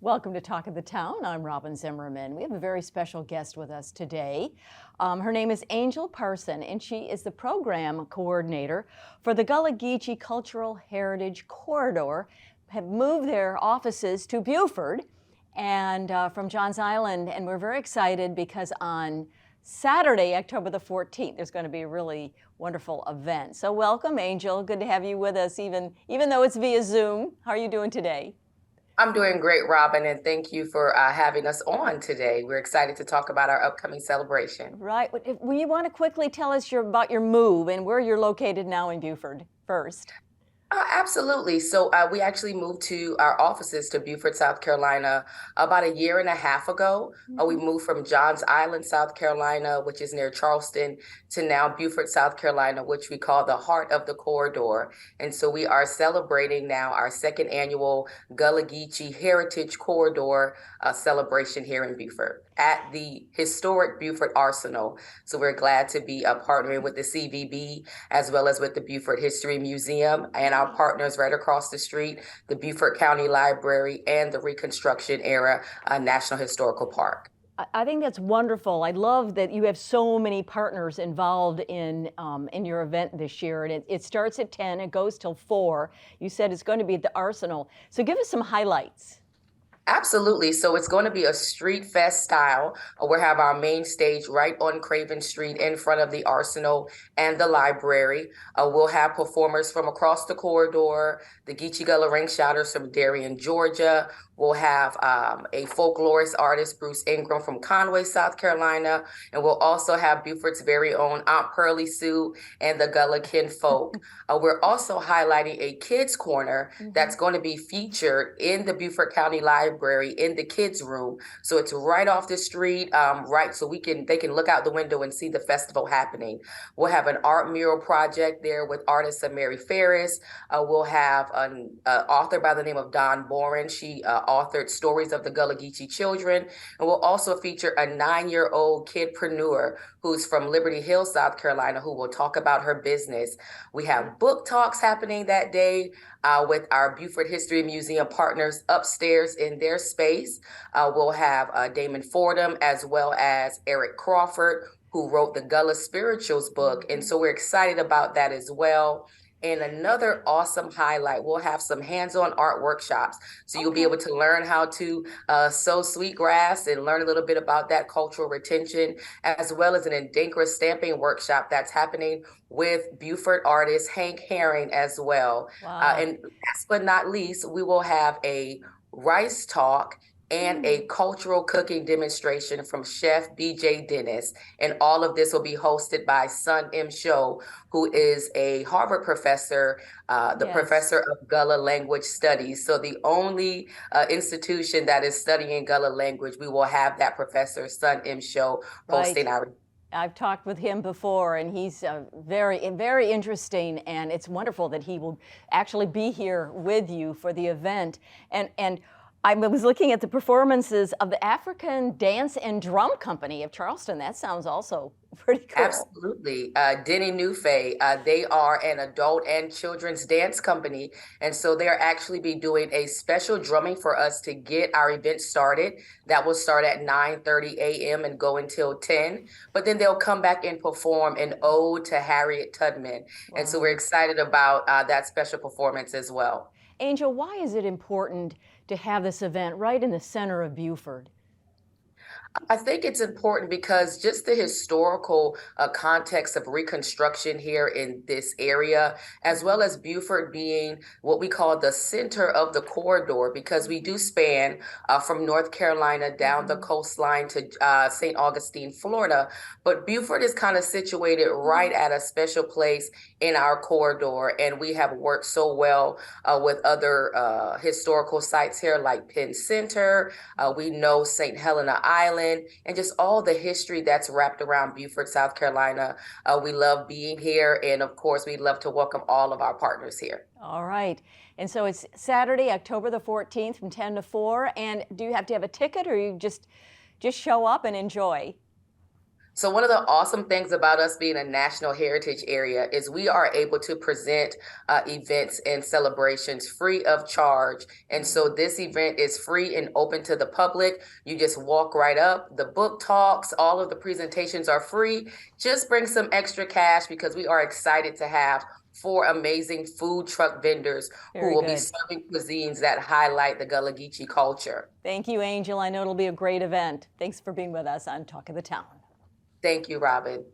Welcome to Talk of the Town. I'm Robin Zimmerman. We have a very special guest with us today. Her name is Angel Parson, and she is the program coordinator for the Gullah Geechee Cultural Heritage Corridor. Have moved their offices to Beaufort and from Johns Island, and we're very excited because on Saturday, October the 14th, there's going to be a really wonderful event. So welcome, Angel. Good to have you with us, even though it's via Zoom. How are you doing today? I'm doing great, Robin, and thank you for having us on today. We're excited to talk about our upcoming celebration. Right. Will you want to quickly tell us about your move and where you're located now in Beaufort first? Absolutely. So we actually moved to our offices to Beaufort, South Carolina, about a year and a half ago. We moved from Johns Island, South Carolina, which is near Charleston, to now Beaufort, South Carolina, which we call the heart of the corridor. And so we are celebrating now our second annual Gullah Geechee Heritage Corridor celebration here in Beaufort at the historic Beaufort Arsenal. So we're glad to be partnering with the CVB as well as with the Beaufort History Museum and our partners right across the street, the Beaufort County Library and the Reconstruction Era National Historical Park. I think that's wonderful. I love that you have so many partners involved in your event this year, and it starts at 10, it goes till 4. You said it's going to be at the Arsenal. So give us some highlights. Absolutely. So it's going to be a street fest style. We'll have our main stage right on Craven Street in front of the Arsenal and the library. We'll have performers from across the corridor, the Geechee Gullah Ring Shouters from Darien, Georgia. We'll have a folklorist artist, Bruce Ingram from Conway, South Carolina. And we'll also have Beaufort's very own Aunt Pearlie Sue and the Gullah Kinfolk. We're also highlighting a kids corner that's going to be featured in the Beaufort County Library in the kids room. So it's right off the street, right, so they can look out the window and see the festival happening. We'll have an art mural project there with artist Mary Ferris. We'll have an author by the name of Dawn Boren. She authored Stories of the Gullah Geechee Children. And we'll also feature a 9-year-old kidpreneur who's from Liberty Hill, South Carolina, who will talk about her business. We have book talks happening that day with our Beaufort History Museum partners upstairs in their space. We'll have Damon Fordham as well as Eric Crawford, who wrote the Gullah Spirituals book. And so we're excited about that as well. And another awesome highlight, we'll have some hands-on art workshops. So you'll be able to learn how to sow sweetgrass and learn a little bit about that cultural retention, as well as an Adinkra stamping workshop that's happening with Beaufort artist Hank Herring as well. Wow. And last but not least, we will have a rice talk and a cultural cooking demonstration from Chef BJ Dennis. And all of this will be hosted by Sun M. Show, who is a Harvard professor, professor of Gullah language studies. So the only institution that is studying Gullah language, we will have that professor, Sun M. Show, hosting our. I've talked with him before, and he's very, very interesting, and it's wonderful that he will actually be here with you for the event. And I was looking at the performances of the African Dance and Drum Company of Charleston. That sounds also pretty cool. Absolutely. Deninufay, they are an adult and children's dance company. And so they'll actually be doing a special drumming for us to get our event started. That will start at 9:30 a.m. and go until 10. But then they'll come back and perform an ode to Harriet Tubman. Wow. And so we're excited about that special performance as well. Angel, why is it important to have this event right in the center of Beaufort? I think it's important because just the historical context of Reconstruction here in this area, as well as Beaufort being what we call the center of the corridor, because we do span from North Carolina down the coastline to St. Augustine, Florida. But Beaufort is kind of situated right at a special place in our corridor. And we have worked so well with other historical sites here like Penn Center. We know St. Helena Island. And just all the history that's wrapped around Beaufort, South Carolina. We love being here. And of course, we'd love to welcome all of our partners here. All right. And so it's Saturday, October the 14th from 10 to 4. And do you have to have a ticket or you just show up and enjoy? So one of the awesome things about us being a national heritage area is we are able to present events and celebrations free of charge. And so this event is free and open to the public. You just walk right up. The book talks, all of the presentations are free. Just bring some extra cash because we are excited to have 4 amazing food truck vendors who will be serving cuisines that highlight the Gullah Geechee culture. Thank you, Angel. I know it'll be a great event. Thanks for being with us on Talk of the Town. Thank you, Robin.